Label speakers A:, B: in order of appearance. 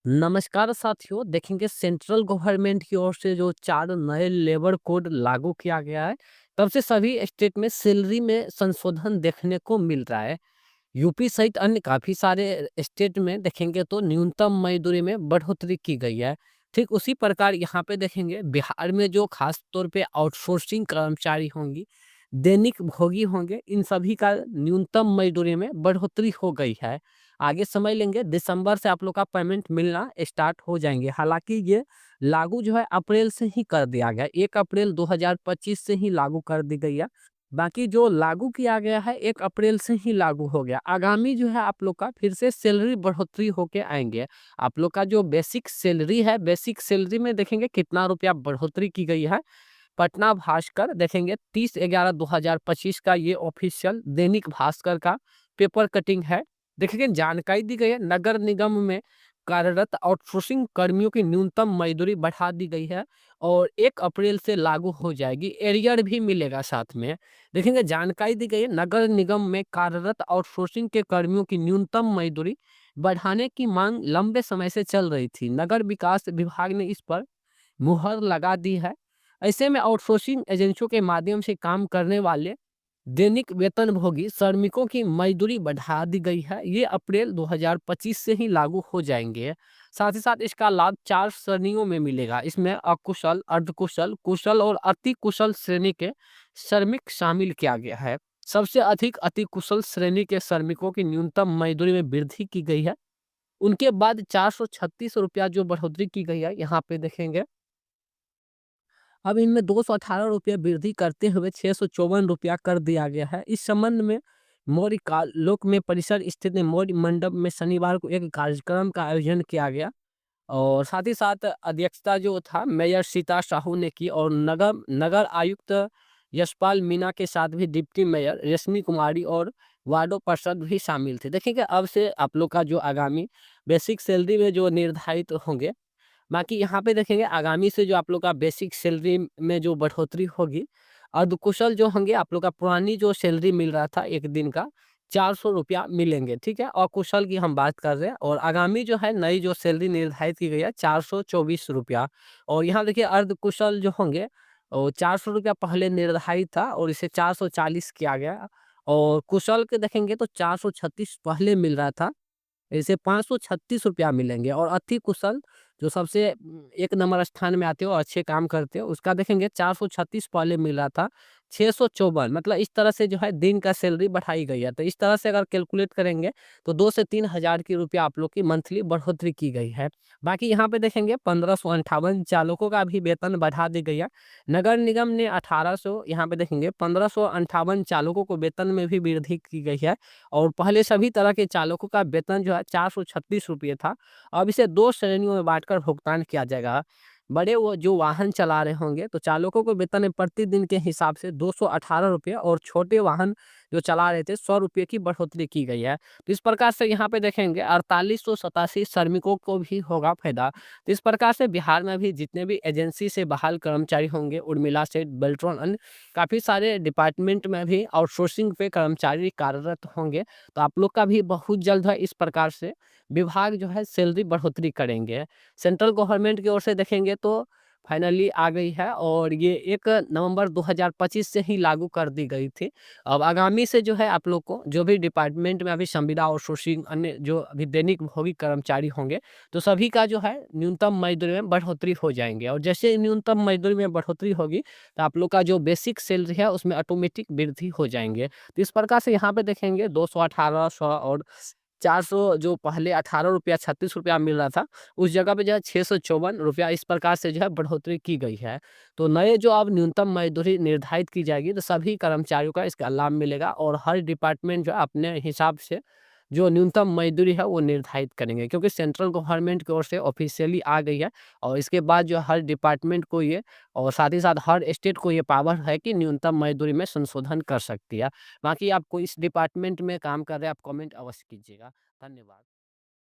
A: नमस्कार साथियों, देखेंगे सेंट्रल गवर्नमेंट की ओर से जो 4 नए लेबर कोड लागू किया गया है, तब से सभी स्टेट में सैलरी में संशोधन देखने को मिल रहा है। यूपी सहित अन्य काफ़ी सारे स्टेट में देखेंगे तो न्यूनतम मज़दूरी में बढ़ोतरी की गई है। ठीक उसी प्रकार यहाँ पे देखेंगे बिहार में जो ख़ास तौर पे आउटसोर्सिंग कर्मचारी होंगी, दैनिक भोगी होंगे, इन सभी का न्यूनतम मज़दूरी में बढ़ोतरी हो गई है। आगे समझ लेंगे दिसंबर से आप लोग का पेमेंट मिलना स्टार्ट हो जाएँगे। हालाँकि ये लागू जो है अप्रैल से ही कर दिया गया है। 1 अप्रैल 2025 से ही लागू कर दी गई है। बाकी जो लागू किया गया है 1 अप्रैल से ही लागू हो गया। आगामी जो है आप लोग का फिर से सैलरी बढ़ोतरी होके आएँगे। आप लोग का जो बेसिक सैलरी है, बेसिक सैलरी में देखेंगे कितना रुपया बढ़ोतरी की गई है। पटना भास्कर देखेंगे 30/11/2025 का ये ऑफिशियल दैनिक भास्कर का पेपर कटिंग है। देखिए जानकारी दी गई है नगर निगम में कार्यरत आउटसोर्सिंग कर्मियों की न्यूनतम मजदूरी बढ़ा दी गई है और 1 अप्रैल से लागू हो जाएगी। एरियर भी मिलेगा साथ में। देखेंगे जानकारी दी गई है नगर निगम में कार्यरत आउटसोर्सिंग के कर्मियों की न्यूनतम मजदूरी बढ़ाने की मांग लंबे समय से चल रही थी। नगर विकास विभाग ने इस पर मुहर लगा दी है। ऐसे में आउटसोर्सिंग एजेंसियों के माध्यम से काम करने वाले दैनिक वेतनभोगी श्रमिकों की मजदूरी बढ़ा दी गई है। ये अप्रैल 2025 से ही लागू हो जाएंगे। साथ ही साथ इसका लाभ 4 श्रेणियों में मिलेगा। इसमें अकुशल, अर्धकुशल, कुशल और अति कुशल श्रेणी के श्रमिक शामिल किया गया है। सबसे अधिक अति कुशल श्रेणी के श्रमिकों की न्यूनतम मजदूरी में वृद्धि की गई है। उनके बाद 436 रुपया जो बढ़ोतरी की गई है, यहाँ पे देखेंगे अब इनमें 218 रुपये वृद्धि करते हुए 654 रुपया कर दिया गया है। इस संबंध में मौर्य काल लोक में परिसर स्थित मौर्य मंडप में शनिवार को एक कार्यक्रम का आयोजन किया गया और साथ ही साथ अध्यक्षता जो था मेयर सीता साहू ने की और नगर नगर आयुक्त यशपाल मीना के साथ भी डिप्टी मेयर रश्मि कुमारी और वार्डो पार्षद भी शामिल थे। देखिए कि अब से आप लोग का जो आगामी बेसिक सैलरी में जो निर्धारित होंगे, बाकी यहाँ पे देखेंगे आगामी से जो आप लोग का बेसिक सैलरी में जो बढ़ोतरी होगी, अर्धकुशल जो होंगे आप लोग का पुरानी जो सैलरी मिल रहा था 1 दिन का 400 रुपया मिलेंगे, ठीक है? और कुशल की हम बात कर रहे हैं और आगामी जो है नई जो सैलरी निर्धारित की गई है 424 रुपया और यहाँ देखिए अर्धकुशल जो होंगे और 400 रुपया पहले निर्धारित था और इसे 440 किया गया और कुशल के देखेंगे तो 436 पहले मिल रहा था, इसे 536 रुपया मिलेंगे और अति कुशल जो सबसे 1 नंबर स्थान में आते हो और अच्छे काम करते हो, उसका देखेंगे 436 पहले मिल रहा था, 654 मतलब इस तरह से जो है दिन का सैलरी बढ़ाई गई है। तो इस तरह से अगर कैलकुलेट करेंगे तो 2 से 3 हज़ार की रुपया आप लोग की मंथली बढ़ोतरी की गई है। बाकी यहाँ पे देखेंगे 1558 चालकों का भी वेतन बढ़ा दी गई है। नगर निगम ने 1800 यहाँ पे देखेंगे 1558 चालकों को वेतन में भी वृद्धि की गई है और पहले सभी तरह के चालकों का वेतन जो है 436 रुपये था। अब इसे 2 श्रेणियों में बाँटकर भुगतान किया जाएगा। बड़े वो जो वाहन चला रहे होंगे तो चालकों को वेतन में प्रतिदिन के हिसाब से 218 रुपये और छोटे वाहन जो चला रहे थे 100 रुपये की बढ़ोतरी की गई है। तो इस प्रकार से यहाँ पे देखेंगे 4887 श्रमिकों को भी होगा फायदा। तो इस प्रकार से बिहार में भी जितने भी एजेंसी से बहाल कर्मचारी होंगे, उर्मिला सेठ, बेल्ट्रॉन अन्य काफ़ी सारे डिपार्टमेंट में भी आउटसोर्सिंग पे कर्मचारी कार्यरत होंगे। तो आप लोग का भी बहुत जल्द है इस प्रकार से विभाग जो है सैलरी बढ़ोतरी करेंगे। सेंट्रल गवर्नमेंट की ओर से देखेंगे तो फाइनली आ गई है और ये 1 नवंबर 2025 से ही लागू कर दी गई थी। अब आगामी से जो है आप लोग को जो भी डिपार्टमेंट में अभी संविदा आउटसोर्सिंग अन्य जो अभी दैनिक भोगी कर्मचारी होंगे, तो सभी का जो है न्यूनतम मजदूरी में बढ़ोतरी हो जाएँगे और जैसे ही न्यूनतम मजदूरी में बढ़ोतरी होगी, तो आप लोग का जो बेसिक सैलरी है उसमें ऑटोमेटिक वृद्धि हो जाएँगे। तो इस प्रकार से यहाँ पे देखेंगे 218, 100 और 400 जो पहले 18 रुपया 36 रुपया मिल रहा था, उस जगह पे जो है 654 रुपया इस प्रकार से जो है बढ़ोतरी की गई है। तो नए जो अब न्यूनतम मजदूरी निर्धारित की जाएगी तो सभी कर्मचारियों का इसका लाभ मिलेगा और हर डिपार्टमेंट जो है अपने हिसाब से जो न्यूनतम मजदूरी है वो निर्धारित करेंगे क्योंकि सेंट्रल गवर्नमेंट की ओर से ऑफिशियली आ गई है और इसके बाद जो हर डिपार्टमेंट को ये और साथ ही साथ हर स्टेट को ये पावर है कि न्यूनतम मजदूरी में संशोधन कर सकती है। बाकी आप कोई इस डिपार्टमेंट में काम कर रहे हैं, आप कमेंट अवश्य कीजिएगा। धन्यवाद।